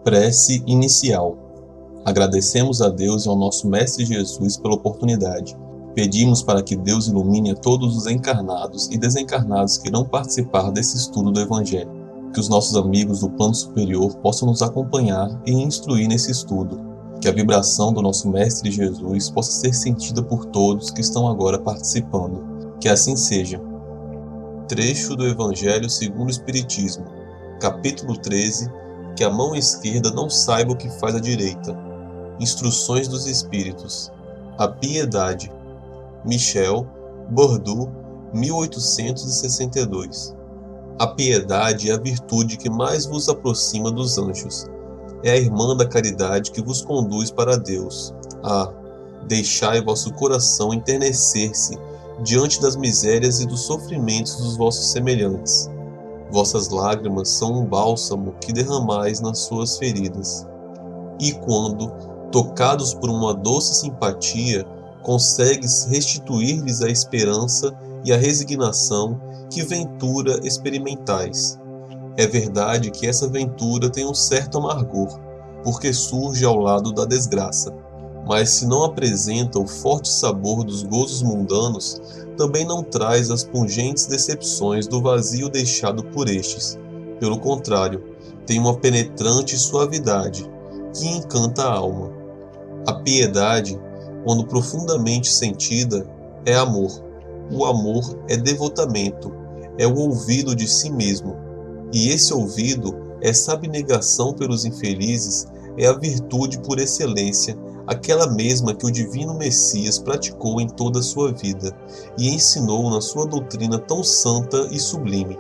Prece inicial. Agradecemos a Deus e ao nosso Mestre Jesus pela oportunidade. Pedimos para que Deus ilumine a todos os encarnados e desencarnados que irão participar desse estudo do Evangelho. Que os nossos amigos do plano superior possam nos acompanhar e instruir nesse estudo. Que a vibração do nosso Mestre Jesus possa ser sentida por todos que estão agora participando. Que assim seja. Trecho do Evangelho segundo o Espiritismo, capítulo 13, que a mão esquerda não saiba o que faz a direita. Instruções dos Espíritos. A piedade. Michel, Bordeaux, 1862. A piedade é a virtude que mais vos aproxima dos anjos. É a irmã da caridade que vos conduz para Deus. Deixai vosso coração enternecer-se diante das misérias e dos sofrimentos dos vossos semelhantes. Vossas lágrimas são um bálsamo que derramais nas suas feridas. E quando, tocados por uma doce simpatia, consegues restituir-lhes a esperança e a resignação que ventura experimentais. É verdade que essa ventura tem um certo amargor, porque surge ao lado da desgraça. Mas se não apresenta o forte sabor dos gozos mundanos, também não traz as pungentes decepções do vazio deixado por estes. Pelo contrário, tem uma penetrante suavidade que encanta a alma. A piedade, quando profundamente sentida, é amor. O amor é devotamento, é o ouvido de si mesmo. E esse ouvido, essa abnegação pelos infelizes, é a virtude por excelência, aquela mesma que o divino Messias praticou em toda a sua vida e ensinou na sua doutrina tão santa e sublime.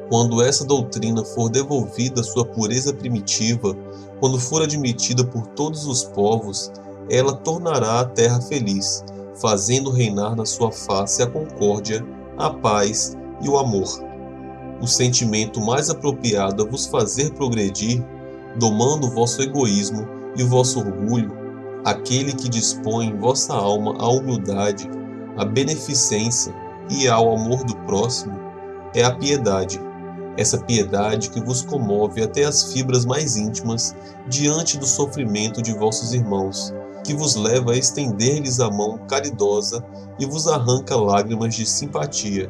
Quando essa doutrina for devolvida à sua pureza primitiva, quando for admitida por todos os povos, ela tornará a terra feliz, fazendo reinar na sua face a concórdia, a paz e o amor. O sentimento mais apropriado a vos fazer progredir, domando o vosso egoísmo e o vosso orgulho, aquele que dispõe em vossa alma à humildade, à beneficência e ao amor do próximo, é a piedade. Essa piedade que vos comove até as fibras mais íntimas diante do sofrimento de vossos irmãos, que vos leva a estender-lhes a mão caridosa e vos arranca lágrimas de simpatia.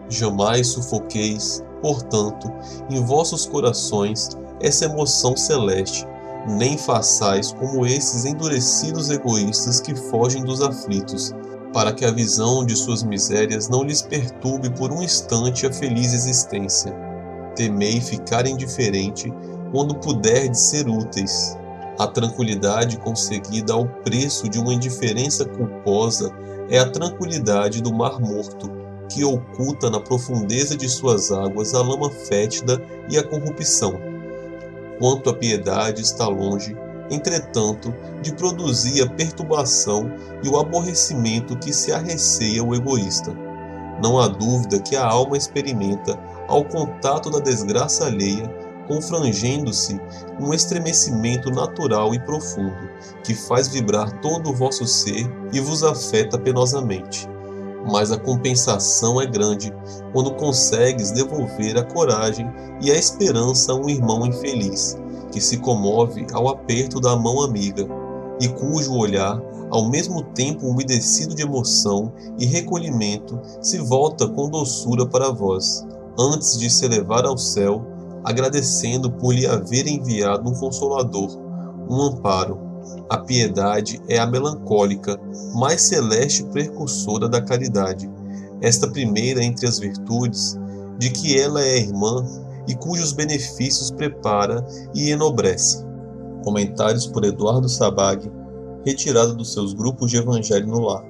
Jamais sufoqueis, portanto, em vossos corações essa emoção celeste, nem façais como esses endurecidos egoístas que fogem dos aflitos, para que a visão de suas misérias não lhes perturbe por um instante a feliz existência. Temei ficar indiferente quando puderdes ser úteis. A tranquilidade conseguida ao preço de uma indiferença culposa é a tranquilidade do mar morto, que oculta na profundeza de suas águas a lama fétida e a corrupção. Quanto a piedade está longe, entretanto, de produzir a perturbação e o aborrecimento que se arreceia o egoísta. Não há dúvida que a alma experimenta, ao contato da desgraça alheia, confrangendo-se, um estremecimento natural e profundo, que faz vibrar todo o vosso ser e vos afeta penosamente. Mas a compensação é grande quando consegues devolver a coragem e a esperança a um irmão infeliz, que se comove ao aperto da mão amiga, e cujo olhar, ao mesmo tempo umedecido de emoção e recolhimento, se volta com doçura para vós, antes de se elevar ao céu, agradecendo por lhe haver enviado um consolador, um amparo. A piedade é a melancólica, mais celeste precursora da caridade, esta primeira entre as virtudes, de que ela é irmã e cujos benefícios prepara e enobrece. Comentários por Eduardo Sabag, retirado dos seus grupos de Evangelho no Lar.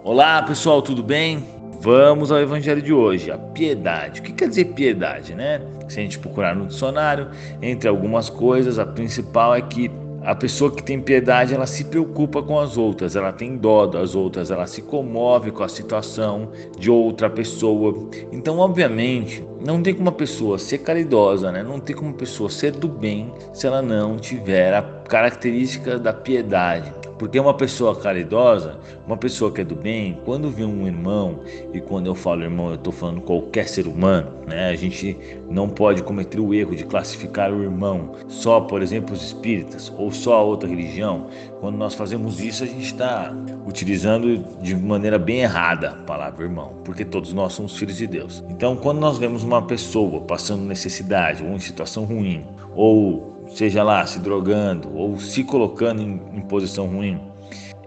Olá pessoal, tudo bem? Vamos ao Evangelho de hoje, a piedade. O que quer dizer piedade, né? Se a gente procurar no dicionário, entre algumas coisas, a principal é que a pessoa que tem piedade, ela se preocupa com as outras, ela tem dó das outras, ela se comove com a situação de outra pessoa. Então, obviamente, não tem como uma pessoa ser caridosa, né? Não tem como uma pessoa ser do bem se ela não tiver a característica da piedade. Porque uma pessoa caridosa, uma pessoa que é do bem, quando vê um irmão, e quando eu falo irmão, eu estou falando qualquer ser humano, né? A gente não pode cometer o erro de classificar o irmão só, por exemplo, os espíritas ou só a outra religião. Quando nós fazemos isso, a gente está utilizando de maneira bem errada a palavra irmão, porque todos nós somos filhos de Deus. Então, quando nós vemos uma pessoa passando necessidade ou em situação ruim, ou seja lá, se drogando ou se colocando em posição ruim,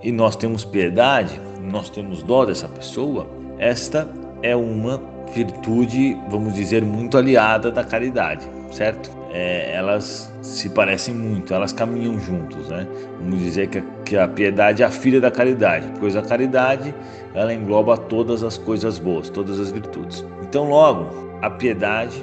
e nós temos piedade, nós temos dó dessa pessoa, esta é uma virtude, vamos dizer, muito aliada da caridade, certo? Elas se parecem muito, elas caminham juntos, né? Vamos dizer que a piedade é a filha da caridade, pois a caridade, ela engloba todas as coisas boas, todas as virtudes. Então, logo, a piedade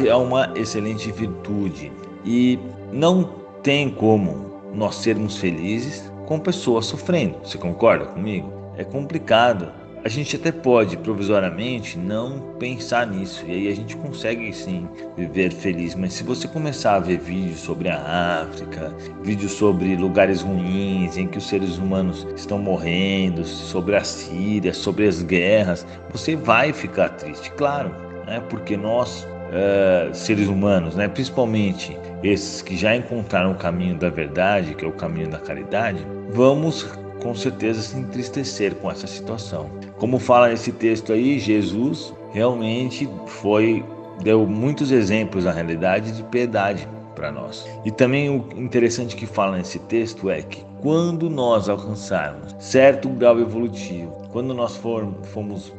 é uma excelente virtude. E não tem como nós sermos felizes com pessoas sofrendo. Você concorda comigo? É complicado. A gente até pode, provisoriamente, não pensar nisso. E aí a gente consegue, sim, viver feliz. Mas se você começar a ver vídeos sobre a África, vídeos sobre lugares ruins em que os seres humanos estão morrendo, sobre a Síria, sobre as guerras, você vai ficar triste, claro, né? Porque nós, seres humanos, né, principalmente esses que já encontraram o caminho da verdade, que é o caminho da caridade, vamos com certeza se entristecer com essa situação. Como fala nesse texto aí, Jesus realmente deu muitos exemplos na realidade de piedade para nós. E também o interessante que fala nesse texto é que quando nós alcançarmos certo grau evolutivo, quando nós formos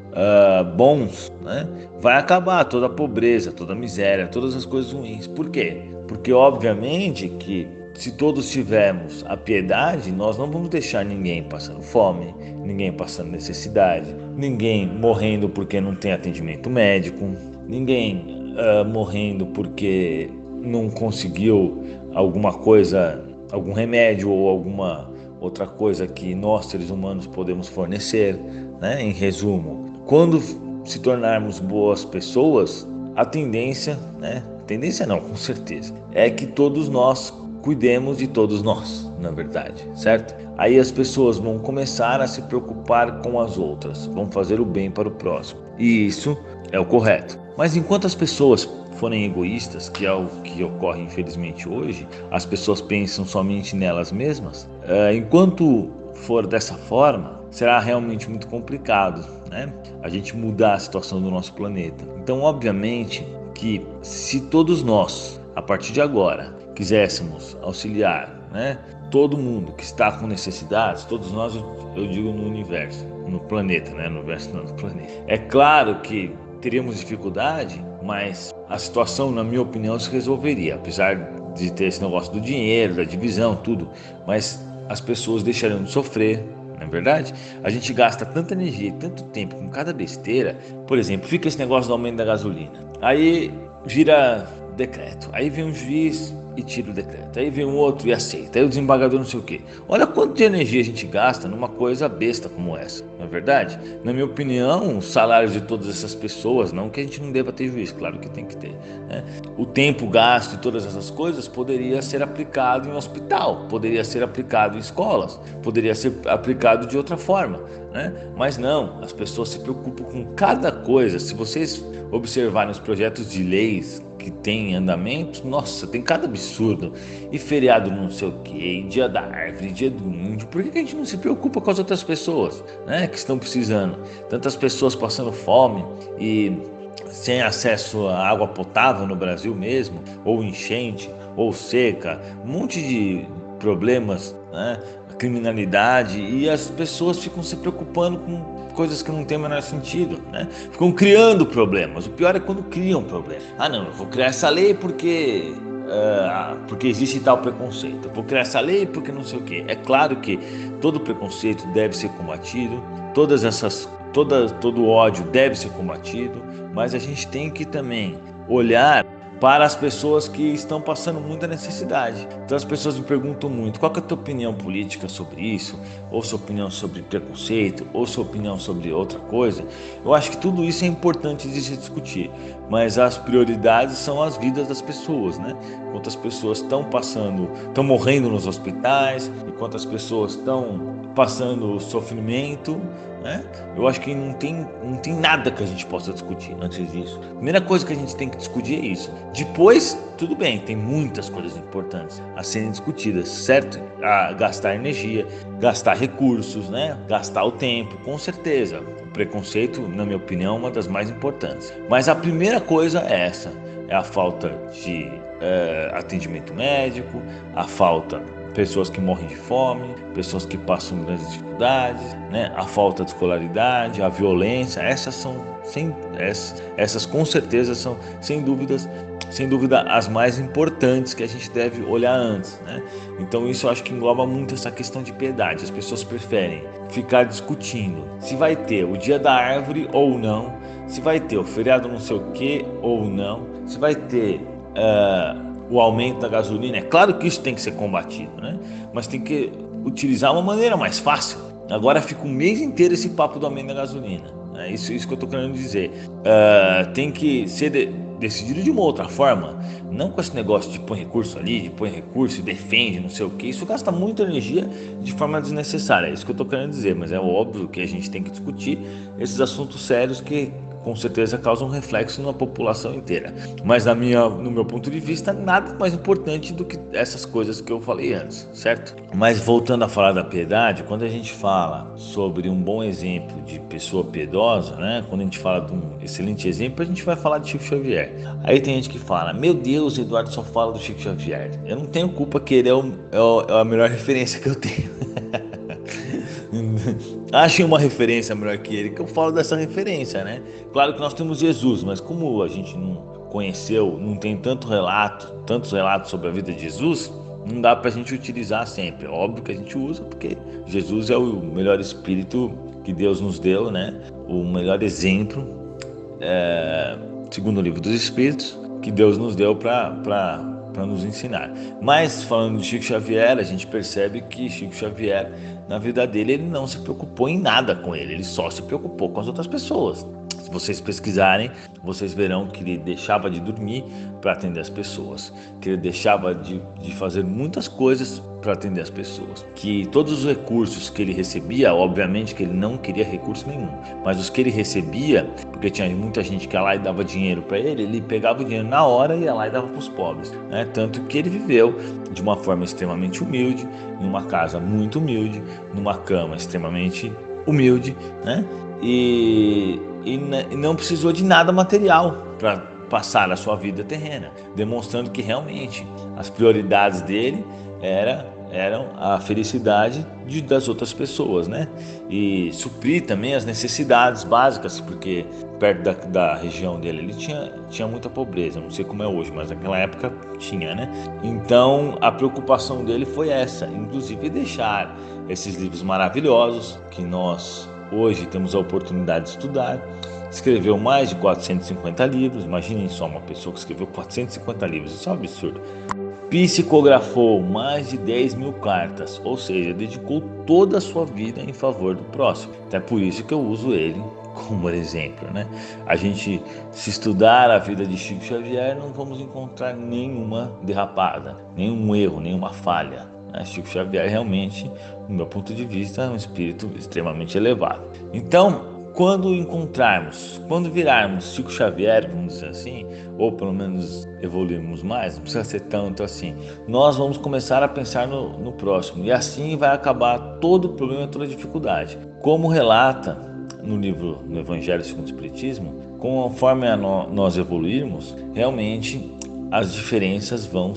bons, né, vai acabar toda a pobreza, toda a miséria, todas as coisas ruins. Por quê? Porque obviamente que se todos tivermos a piedade, nós não vamos deixar ninguém passando fome, ninguém passando necessidade, ninguém morrendo porque não tem atendimento médico, ninguém morrendo porque não conseguiu alguma coisa, algum remédio ou alguma outra coisa que nós seres humanos podemos fornecer, né? Em resumo, quando se tornarmos boas pessoas, a tendência, né? Tendência não, com certeza, é que todos nós cuidemos de todos nós, na verdade, certo? Aí as pessoas vão começar a se preocupar com as outras, vão fazer o bem para o próximo. E isso é o correto. Mas enquanto as pessoas forem egoístas, que é o que ocorre infelizmente hoje, as pessoas pensam somente nelas mesmas, enquanto for dessa forma, será realmente muito complicado, né? A gente mudar a situação do nosso planeta. Então, obviamente, que se todos nós, a partir de agora, quiséssemos auxiliar, né, todo mundo que está com necessidades, todos nós, eu digo no universo, no planeta, né, no universo não, no planeta. É claro que teríamos dificuldade, mas a situação, na minha opinião, se resolveria, apesar de ter esse negócio do dinheiro, da divisão, tudo, mas as pessoas deixariam de sofrer. Não é verdade? A gente gasta tanta energia e tanto tempo com cada besteira. Por exemplo, fica esse negócio do aumento da gasolina. Aí vira decreto. Aí vem um juiz e tira o decreto. Aí vem um outro e aceita. Aí o desembargador não sei o quê. Olha quanto de energia a gente gasta numa coisa besta como essa. Não é verdade? Na minha opinião, os salários de todas essas pessoas, não que a gente não deva ter juiz, claro que tem que ter, né? O tempo gasto e todas essas coisas poderia ser aplicado em hospital, poderia ser aplicado em escolas, poderia ser aplicado de outra forma, né? Mas não, as pessoas se preocupam com cada coisa. Se vocês observarem os projetos de leis que tem em andamento, nossa, tem cada absurdo. E feriado não sei o que, dia da árvore, dia do índio. Por que a gente não se preocupa com as outras pessoas, né, que estão precisando? Tantas pessoas passando fome e sem acesso à água potável no Brasil mesmo, ou enchente, ou seca, um monte de problemas, né, criminalidade, e as pessoas ficam se preocupando com coisas que não tem o menor sentido, né? Ficam criando problemas. O pior é quando criam problemas. Ah, não, eu vou criar essa lei porque existe tal preconceito. Eu vou criar essa lei porque não sei o quê. É claro que todo preconceito deve ser combatido, todo ódio deve ser combatido, mas a gente tem que também olhar para as pessoas que estão passando muita necessidade. Então as pessoas me perguntam muito: qual que é a tua opinião política sobre isso? Ou sua opinião sobre preconceito? Ou sua opinião sobre outra coisa? Eu acho que tudo isso é importante de se discutir, mas as prioridades são as vidas das pessoas, né? Quantas pessoas estão morrendo nos hospitais, e quantas pessoas estão passando sofrimento, né? Eu acho que não tem nada que a gente possa discutir antes disso. A primeira coisa que a gente tem que discutir é isso. Depois, tudo bem, tem muitas coisas importantes a serem discutidas, certo? A gastar energia, gastar recursos, né? Gastar o tempo, com certeza. O preconceito, na minha opinião, é uma das mais importantes. Mas a primeira coisa é essa: é a falta de atendimento médico, a falta pessoas que morrem de fome, pessoas que passam grandes dificuldades, né? A falta de escolaridade, a violência, essas com certeza são sem dúvida as mais importantes que a gente deve olhar antes, né? Então isso eu acho que engloba muito essa questão de piedade. As pessoas preferem ficar discutindo se vai ter o dia da árvore ou não, se vai ter o feriado não sei o que ou não, se vai ter o aumento da gasolina. É claro que isso tem que ser combatido, né? Mas tem que utilizar uma maneira mais fácil. Agora fica um mês inteiro esse papo do aumento da gasolina. É isso que eu estou querendo dizer. Tem que ser decidido de uma outra forma, não com esse negócio de põe recurso ali, de põe recurso e defende, não sei o que. Isso gasta muita energia de forma desnecessária. É isso que eu estou querendo dizer. Mas é óbvio que a gente tem que discutir esses assuntos sérios que com certeza causa um reflexo na população inteira. Mas no meu ponto de vista, nada mais importante do que essas coisas que eu falei antes, certo? Mas voltando a falar da piedade, quando a gente fala sobre um bom exemplo de pessoa piedosa, né? Quando a gente fala de um excelente exemplo, a gente vai falar de Chico Xavier. Aí tem gente que fala: meu Deus, Eduardo só fala do Chico Xavier. Eu não tenho culpa que ele é a melhor referência que eu tenho. Achem uma referência melhor que ele, que eu falo dessa referência, né? Claro que nós temos Jesus, mas como a gente não conheceu, não tem tantos relatos sobre a vida de Jesus, não dá pra gente utilizar sempre. É óbvio que a gente usa, porque Jesus é o melhor espírito que Deus nos deu, né? O melhor exemplo, segundo o livro dos Espíritos, que Deus nos deu para nos ensinar. Mas falando de Chico Xavier, a gente percebe que Chico Xavier, na vida dele, ele não se preocupou em nada com ele só se preocupou com as outras pessoas. Se vocês pesquisarem, vocês verão que ele deixava de dormir para atender as pessoas, que ele deixava de fazer muitas coisas para atender as pessoas, que todos os recursos que ele recebia, obviamente que ele não queria recurso nenhum, mas os que ele recebia, porque tinha muita gente que ia lá e dava dinheiro para ele pegava o dinheiro na hora e ia lá e dava para os pobres, né? Tanto que ele viveu de uma forma extremamente humilde, numa casa muito humilde, numa cama extremamente humilde, né? E não precisou de nada material para passar a sua vida terrena, demonstrando que realmente as prioridades dele eram a felicidade das outras pessoas, né? E suprir também as necessidades básicas, porque perto da região dele ele tinha muita pobreza, não sei como é hoje, mas naquela época tinha, né? Então a preocupação dele foi essa, inclusive deixar esses livros maravilhosos que nós hoje temos a oportunidade de estudar. Escreveu mais de 450 livros, imaginem só, uma pessoa que escreveu 450 livros, isso é um absurdo. Psicografou mais de 10 mil cartas, ou seja, dedicou toda a sua vida em favor do próximo. Então é por isso que eu uso ele como exemplo, né? A gente, se estudar a vida de Chico Xavier, não vamos encontrar nenhuma derrapada, nenhum erro, nenhuma falha. Chico Xavier realmente, do meu ponto de vista, é um espírito extremamente elevado. Então, quando virarmos Chico Xavier, vamos dizer assim, ou pelo menos evoluirmos mais, não precisa ser tanto assim, nós vamos começar a pensar no próximo, e assim vai acabar todo o problema, toda a dificuldade. Como relata no Evangelho segundo o Espiritismo, conforme nós evoluirmos, realmente as diferenças vão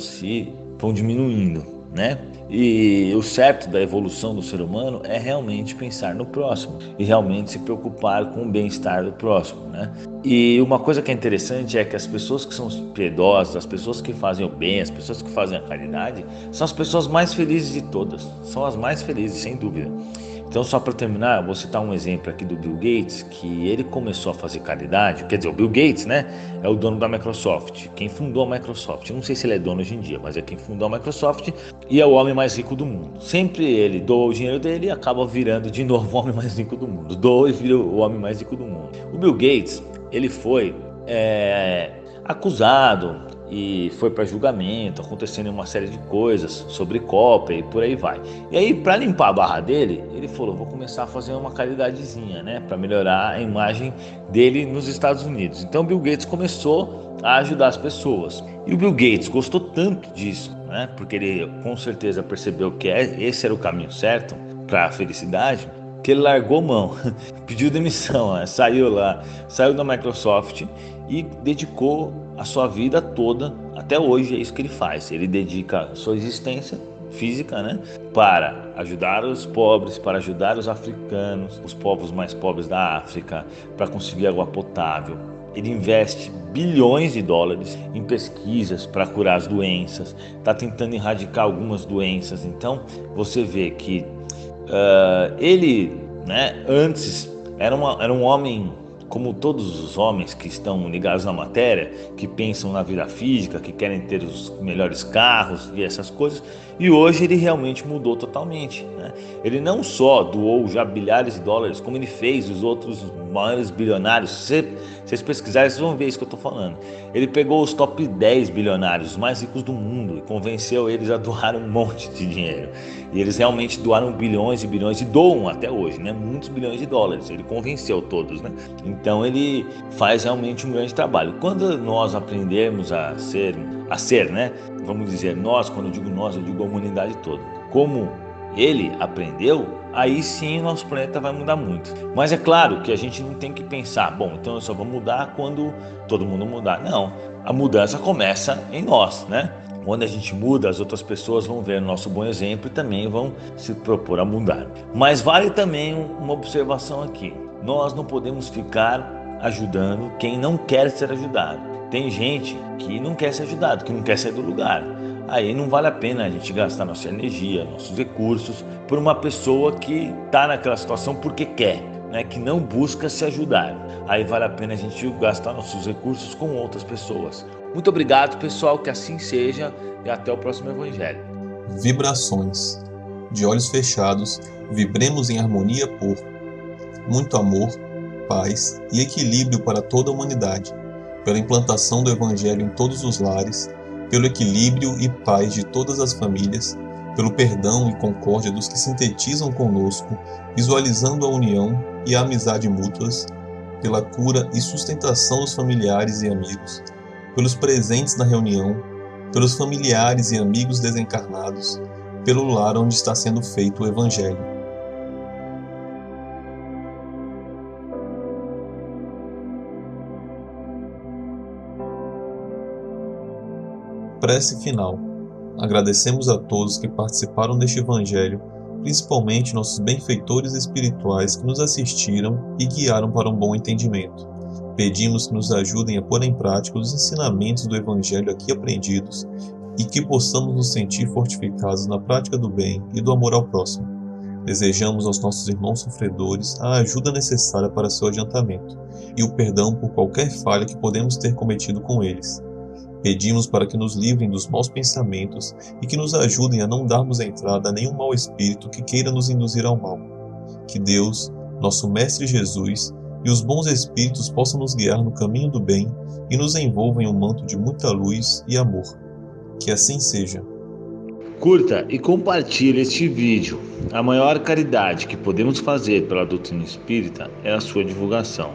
diminuindo, né? E o certo da evolução do ser humano é realmente pensar no próximo e realmente se preocupar com o bem-estar do próximo, né? E uma coisa que é interessante é que as pessoas que são piedosas, as pessoas que fazem o bem, as pessoas que fazem a caridade, são as pessoas mais felizes de todas, são as mais felizes, sem dúvida. Então, só para terminar, eu vou citar um exemplo aqui do Bill Gates, que ele começou a fazer caridade. Quer dizer, o Bill Gates, né, é o dono da Microsoft, quem fundou a Microsoft. Eu não sei se ele é dono hoje em dia, mas é quem fundou a Microsoft e é o homem mais rico do mundo. Sempre ele doa o dinheiro dele e acaba virando de novo o homem mais rico do mundo. Doa e vira o homem mais rico do mundo. O Bill Gates, ele foi acusado e foi para julgamento, acontecendo uma série de coisas sobre cópia e por aí vai. E aí, para limpar a barra dele, ele falou: vou começar a fazer uma caridadezinha, né, para melhorar a imagem dele nos Estados Unidos. Então, Bill Gates começou a ajudar as pessoas. E o Bill Gates gostou tanto disso, né, porque ele com certeza percebeu que esse era o caminho certo para a felicidade, que ele largou mão, pediu demissão, né? Saiu da Microsoft e dedicou a sua vida toda, até hoje é isso que ele faz. Ele dedica a sua existência física, né, para ajudar os pobres, para ajudar os africanos, os povos mais pobres da África, para conseguir água potável. Ele investe bilhões de dólares em pesquisas para curar as doenças, está tentando erradicar algumas doenças. Então você vê que ele, né, antes era um homem como todos os homens que estão ligados na matéria, que pensam na vida física, que querem ter os melhores carros e essas coisas, e hoje ele realmente mudou totalmente, né? Ele não só doou já bilhares de dólares, como ele fez os outros maiores bilionários. Se vocês pesquisarem, vocês vão ver isso que eu estou falando. Ele pegou os top 10 bilionários, os mais ricos do mundo, e convenceu eles a doar um monte de dinheiro. E eles realmente doaram bilhões e bilhões, e doam até hoje, né? Muitos bilhões de dólares. Ele convenceu todos, né? Então ele faz realmente um grande trabalho. Quando nós aprendermos a ser, né? Vamos dizer nós, quando eu digo nós, eu digo a humanidade toda. Como ele aprendeu, aí sim nosso planeta vai mudar muito. Mas é claro que a gente não tem que pensar, bom, então eu só vou mudar quando todo mundo mudar. Não, a mudança começa em nós, né? Quando a gente muda, as outras pessoas vão ver o nosso bom exemplo e também vão se propor a mudar. Mas vale também uma observação aqui. Nós não podemos ficar ajudando quem não quer ser ajudado. Tem gente que não quer ser ajudado, que não quer sair do lugar. Aí não vale a pena a gente gastar nossa energia, nossos recursos por uma pessoa que está naquela situação porque quer, né, que não busca se ajudar. Aí vale a pena a gente gastar nossos recursos com outras pessoas. Muito obrigado, pessoal, que assim seja, e até o próximo Evangelho. Vibrações. De olhos fechados, vibremos em harmonia por muito amor, paz e equilíbrio para toda a humanidade, pela implantação do Evangelho em todos os lares, pelo equilíbrio e paz de todas as famílias, pelo perdão e concórdia dos que sintetizam conosco, visualizando a união e a amizade mútuas, pela cura e sustentação dos familiares e amigos, pelos presentes na reunião, pelos familiares e amigos desencarnados, pelo lar onde está sendo feito o Evangelho. Prece final. Agradecemos a todos que participaram deste Evangelho, principalmente nossos benfeitores espirituais que nos assistiram e guiaram para um bom entendimento. Pedimos que nos ajudem a pôr em prática os ensinamentos do Evangelho aqui aprendidos e que possamos nos sentir fortificados na prática do bem e do amor ao próximo. Desejamos aos nossos irmãos sofredores a ajuda necessária para seu adiantamento e o perdão por qualquer falha que podemos ter cometido com eles. Pedimos para que nos livrem dos maus pensamentos e que nos ajudem a não darmos entrada a nenhum mau espírito que queira nos induzir ao mal. Que Deus, nosso Mestre Jesus, e os bons espíritos possam nos guiar no caminho do bem e nos envolvam em um manto de muita luz e amor. Que assim seja. Curta e compartilhe este vídeo. A maior caridade que podemos fazer pela doutrina espírita é a sua divulgação.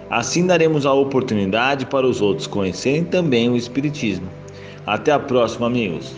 Assim daremos a oportunidade para os outros conhecerem também o Espiritismo. Até a próxima, amigos.